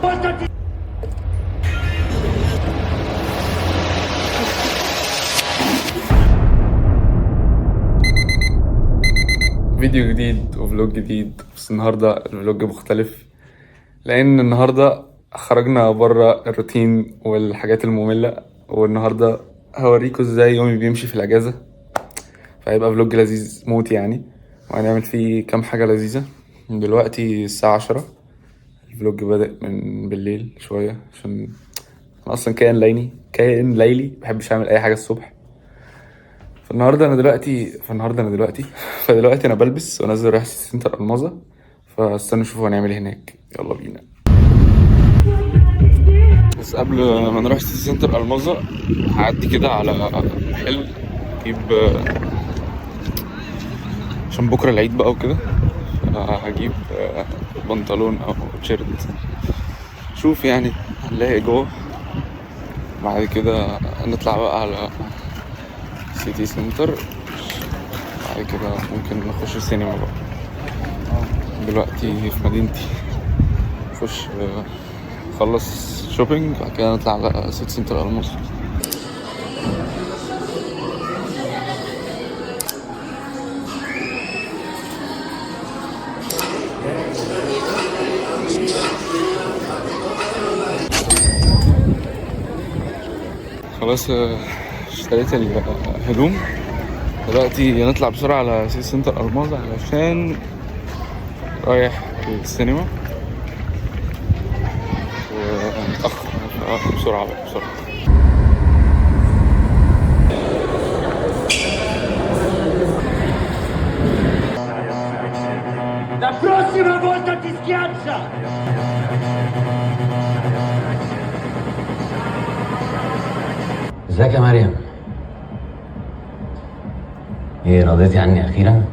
فيديو جديد وفلوج جديد، بس النهاردة الفلوج مختلف لأن النهاردة خرجنا برا الروتين والحاجات المملة، والنهاردة هوريكم ازاي يومي بيمشي في الأجازة. فهيبقى فلوج لذيذ موت يعني، وهنعمل فيه كام حاجة لذيذة. دلوقتي الساعة 10. الفلوج بدأ من بالليل شوية عشان أنا أصلا كائن ليلي مبحبش أعمل أي حاجة الصبح. فالنهارده انا دلوقتي فدلوقتي انا بلبس ونازل رايح سنتر الماظة. فاستنوا نشوفوا هنعمل هناك، يلا بينا. بس قبل ما نروح سنتر الماظة هعدي كده على محل اجيب عشان بكره العيد بقى وكده. هجيب بنطلون او تيشيرت، شوف يعني هنلاقي جوه. بعد كده نطلع بقى على سيتي سنتر، بعد كده ممكن نخش السينما بقى. دلوقتي في مدينتي، نخش نخلص شوبينج، بعد كده نطلع على سيتي سنتر الماظة. خلاص اشتريت الهدوم. دلوقتي نطلع بسرعة على سيتي سنتر الماظة علشان رايح السينما ومتأخر. بسرعة بقى بسرعة. La prossima volta ti schiaccia! ازيك يا مريم؟ ايه رضيتي عني اخيرا؟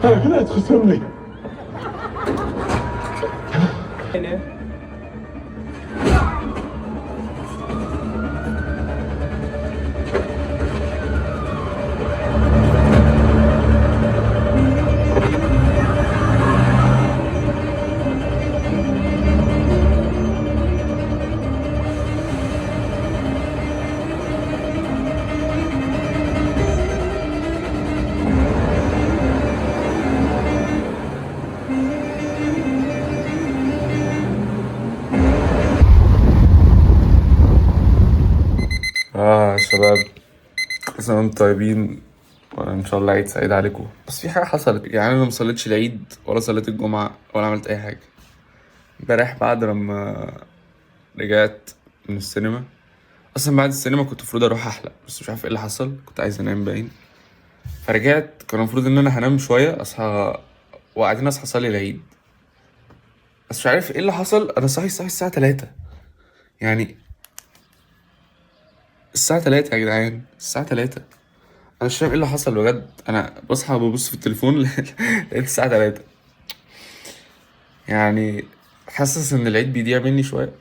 لا تخسرني. شباب، كل سنة وانتم طيبين، وان شاء الله عيد سعيد عليكم. بس في حاجة حصلت، يعني انا مصليتش العيد ولا صليت الجمعة ولا عملت اي حاجة. امبارح بعد لما رجعت من السينما، اصلا بعد السينما كنت المفروض اروح احلق، بس مش عارف ايه اللي حصل، كنت عايز انام باين. فرجعت كان المفروض ان انا هنام شويه اصحى، وقاعدين اصحى اصلي العيد. بس مش عارف ايه اللي حصل، انا صاحي الساعه 3. يعني الساعه 3 يا جدعان، الساعه 3. انا مش فاهم ايه اللي حصل بجد. انا بصحى ببص في التليفون لقيت الساعه 3. يعني حاسس ان العيد بيضيع مني شويه.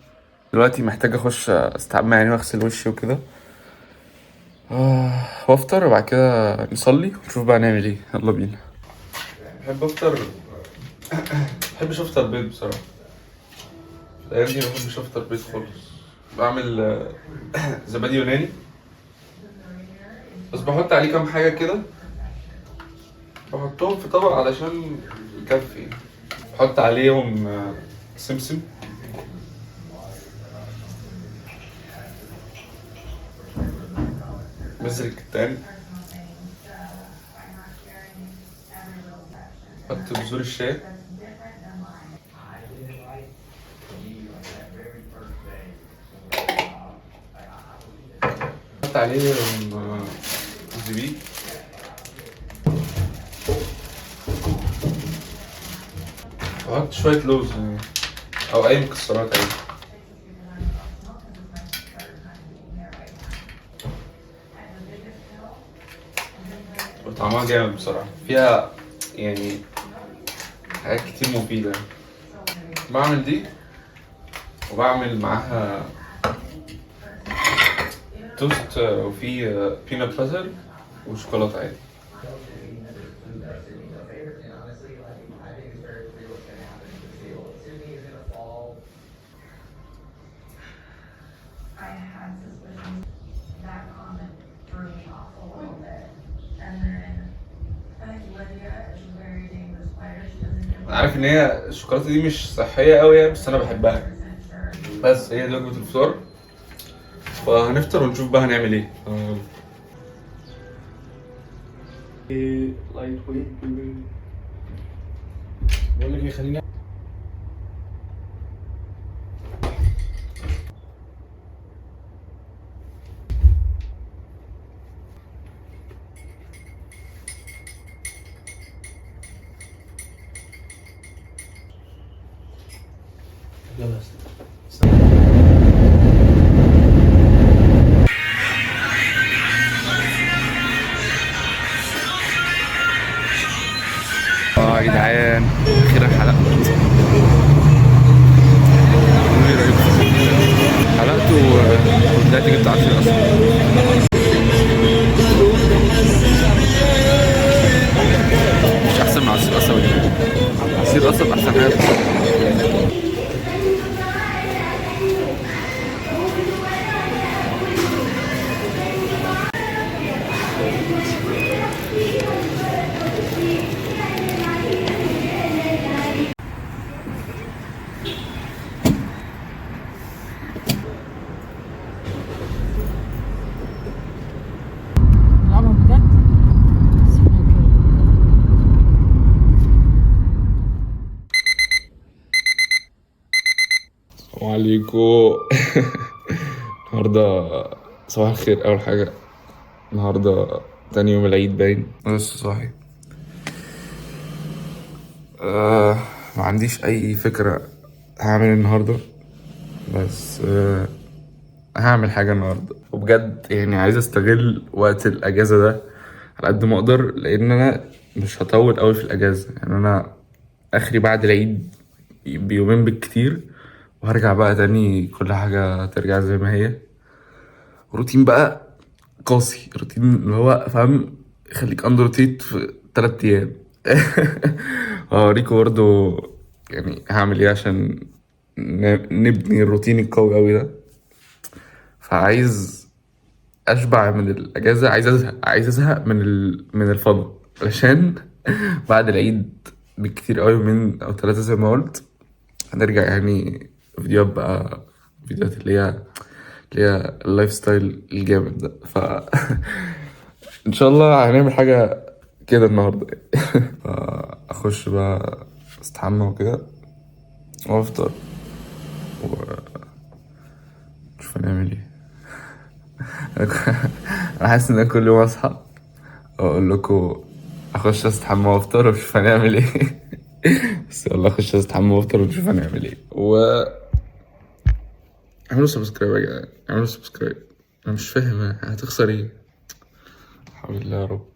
دلوقتي محتاج اخش استحمى يعني واغسل وشي وكده، وافطر، وبعد كده نصلي ونشوف بقى نعمل ايه. يلا بينا. بحب افطر، مبحبش افطر بيض بصراحة. الايام دي مبحبش افطر بيض خالص. بعمل زبادي يوناني، بس بحط عليه كام حاجة كده، بحطهم في طبق علشان يكفي. بحط عليهم سمسم، بذر الكتان، بحط بذور الشاي، بحط عليهم زبيب، بحط شوية لوز أو أي مكسرات عادي. وطعمها جامد بصراحة، فيها يعني حاجات كتير مفيدة. بعمل دي وبعمل معاها توست وفي بينات باتر وشوكولاتة عادي. I had suspicions. That comment threw me off a little bit. And then I think Lydia is a very dangerous player. She doesn't give انا عارف ان هي الشوكولاته دي مش صحيه قوي يعني، بس انا بحبها. 100% sure. بس هي دي وجبه الفطار، فهنفطر ونشوف بقى هنعمل ايه. لايت ويت بقول لك ايه، خلينا يلا يا جدعان اخيرا حلقت. ايه رايكم؟ حلقت وطلعت جبت عصير اصلا. مش احسن من عصير قصب يا جدعان. عصير قصب احسن حاجه. العمر بجد السلام عليكم. النهارده صباح الخير. اول حاجه النهارده تاني يوم العيد باين. انا لسه صاحي. ما عنديش اي فكره هعمل إيه النهارده، بس هعمل حاجه النهارده. وبجد يعني عايز استغل وقت الاجازه ده على قد ما اقدر، لان انا مش هطول قوي في الاجازه. يعني انا اخري بعد العيد بيومين بالكتير، وهرجع بقى تاني كل حاجه ترجع زي ما هي. روتين بقى قاسي، روتين اللي هو فاهم يخليك اندر روتيت في 3 ايام. هوريكوا برضه يعني هعمل ايه عشان نبني الروتين القوي قوي ده. فعايز اشبع من الاجازه، عايز ازهق من الفضا، علشان بعد العيد بالكتير قوي من او 3 زي ما قلت هنرجع يعني فيديوهات بقى، فيديوهات اللي هي اللايف ستايل الجامد ده. ان شاء الله هنعمل حاجه كده النهارده. اخش بقى استحمى وكده وافطر ونشوف هنعمل ايه. انا حاسس ان أنا كل يوم اصحى اقول لكم اخش استحمى وافطر ونشوف هنعمل ايه. بس يلا اخش استحمى وافطر ونشوف هنعمل ايه. اعملوا سبسكرايب يا جدعان، اعملوا سبسكرايب. انا مش فاهم هتخسر ايه. حول الله يا رب.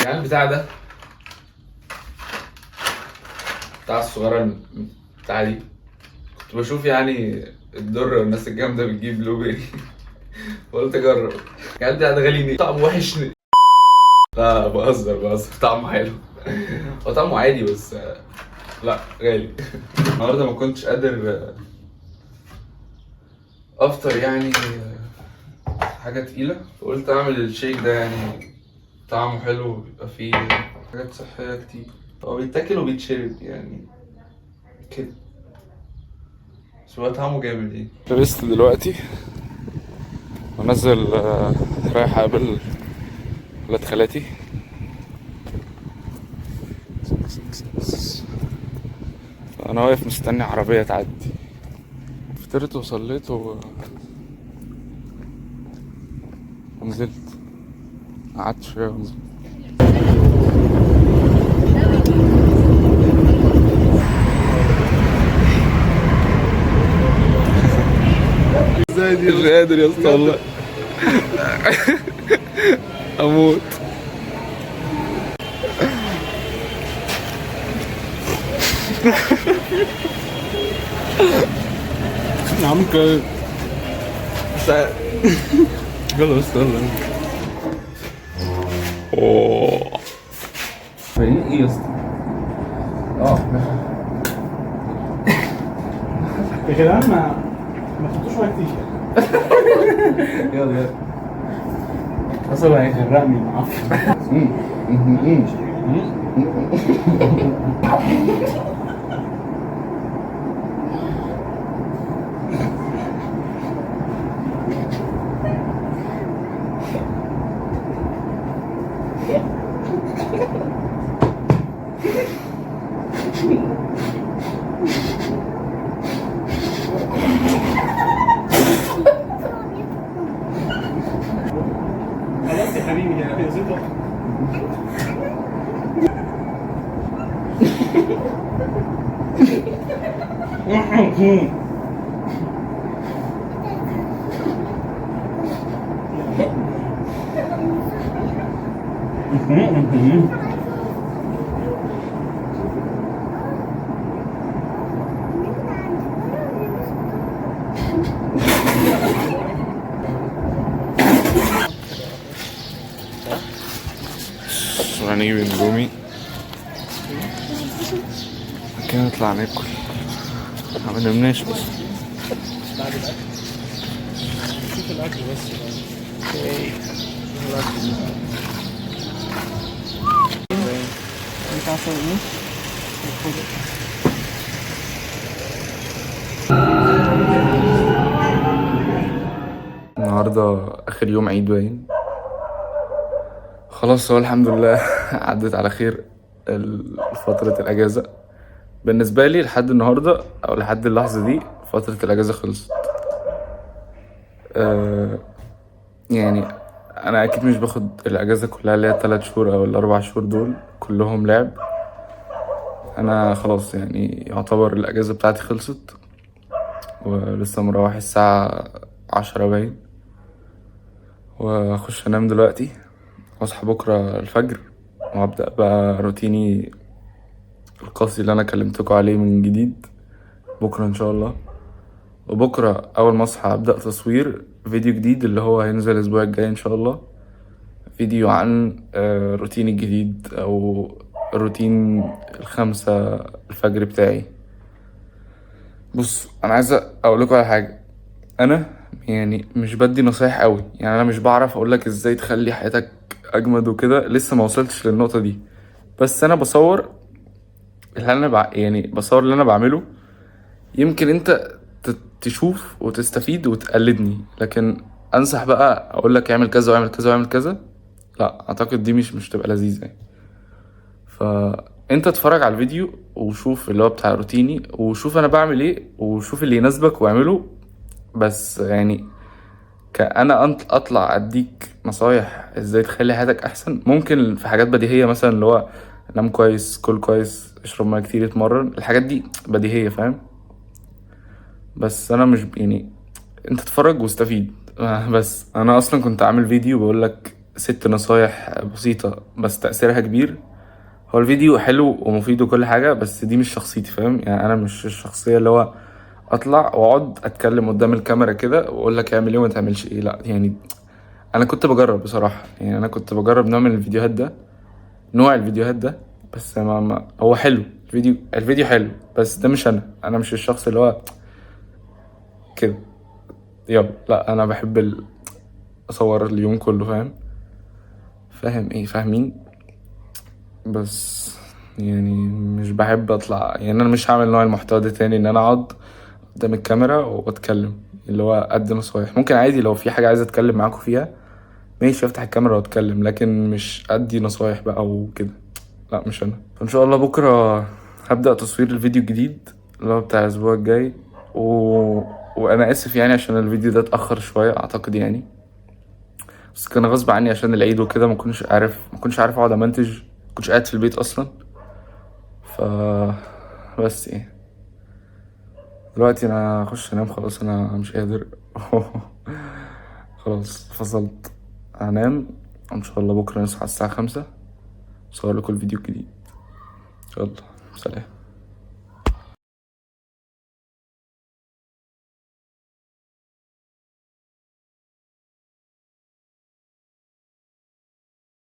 يعني البتاع ده بتاع الصغيرة بتاع دي، كنت بشوف يعني الدر والناس الجامدة بتجيب بلو بيري. قلت اجرب. يعني ده غالي، طعمه وحش. لا بهزر طعمه حلو. هو طعمه عادي بس لا غالي. النهارده ما كنتش قادر افطر يعني حاجة تقيلة، فقلت اعمل الشيك ده يعني طعمه حلو، بيبقى فيه حاجات صحية كتير، هو بيتاكل وبيتشرب يعني كده، بس هو طعمه جامد يعني. لبست دلوقتي ونزل رايح اقابل ولاد خالاتي. انا واقف مستني عربية تعدي. فطرت وصليت ونزلت، قعدت شوية ونزلت. مش قادر يا اسطى والله. اموت. عم كده خلاص يلا. اوه فريق ايه يا اسطى؟ يا جدعان ما تحطوش معايا كتير. يلا اصلا هيغرقني معفن. خلاص يا حبيبي يا زيتو. هنجيب اندومي كده نطلع ناكل. ما نمناش بس بعد الاكل شوف الاكل بس. انت عارف ايه؟ النهارده اخر يوم عيد باين. خلاص هو الحمد لله عدت على خير فترة الأجازة بالنسبة لي. لحد النهاردة أو لحد اللحظة دي فترة الأجازة خلصت. يعني أنا أكيد مش باخد الأجازة كلها اللي هي 3 شهور أو 4 شهور دول كلهم لعب. أنا خلاص يعني يعتبر الأجازة بتاعتي خلصت، ولسه مروح الساعة 10 باين، وأخش أنام دلوقتي واصحى بكرة الفجر وابدأ بقى روتيني القاسي اللي انا كلمتكم عليه من جديد بكرة ان شاء الله. وبكرة اول ما اصحى ابدأ تصوير فيديو جديد اللي هو هينزل الاسبوع الجاي ان شاء الله، فيديو عن روتيني الجديد او روتين 5 الفجر بتاعي. بص انا عايز اقول لكم على حاجة. انا يعني مش بدي نصايح قوي، يعني انا مش بعرف اقولك ازاي تخلي حياتك اجمد وكده، لسه ما وصلتش للنقطة دي. بس انا بصور اللي انا يعني بصور اللي انا بعمله، يمكن انت تشوف وتستفيد وتقلدني، لكن انصح بقى اقول لك اعمل كذا واعمل كذا واعمل كذا، لا اعتقد دي مش تبقى لذيذة يعني. فانت اتفرج على الفيديو وشوف اللي هو بتاع روتيني وشوف انا بعمل ايه وشوف اللي يناسبك واعمله. بس يعني كأنا اطلع اديك نصايح ازاي تخلي حياتك احسن، ممكن في حاجات بديهية مثلا اللي هو نام كويس، كل كويس، اشرب ميه كتير، اتمرن، الحاجات دي بديهية فاهم. بس انا مش يعني انت اتفرج واستفيد. بس انا اصلا كنت عامل فيديو بقول لك 6 نصايح بسيطة بس تأثيرها كبير. هو الفيديو حلو ومفيد وكل حاجة، بس دي مش شخصيتي فاهم. يعني انا مش الشخصية اللي هو اطلع واقعد اتكلم قدام الكاميرا كده واقول لك اعمل ايه وما تعملش ايه، لا يعني انا كنت بجرب بصراحة. يعني انا كنت بجرب نوع الفيديوهات ده بس هو حلو. الفيديو حلو بس ده مش انا مش الشخص اللي هو كده يلا، لا انا بحب اصور اليوم كله فاهم. فاهم ايه، فاهمين؟ بس يعني مش بحب اطلع، يعني انا مش هعمل نوع المحتوى ده تاني، ان انا اقعد قدام الكاميرا واتكلم اللي هو قد نصايح. ممكن عادي لو في حاجة عايز اتكلم معاكم فيها ماشي افتح الكاميرا واتكلم، لكن مش ادي نصايح بقى وكده، لا مش انا. فان شاء الله بكرة هبدأ تصوير الفيديو الجديد اللي هو بتاع الاسبوع الجاي وانا اسف يعني عشان الفيديو ده اتأخر شوية اعتقد يعني، بس كان غصب عني عشان العيد وكده، ما كنتش عارف اقعد امنتج، ما كنتش قاعد في البيت اصلا. ف بس ايه، دلوقتي انا هخش انام خلاص، انا مش قادر. خلاص فصلت، هنام. ان شاء الله بكره نصحى الساعه 5 اصور لكم الفيديو الجديد. يلا سلام.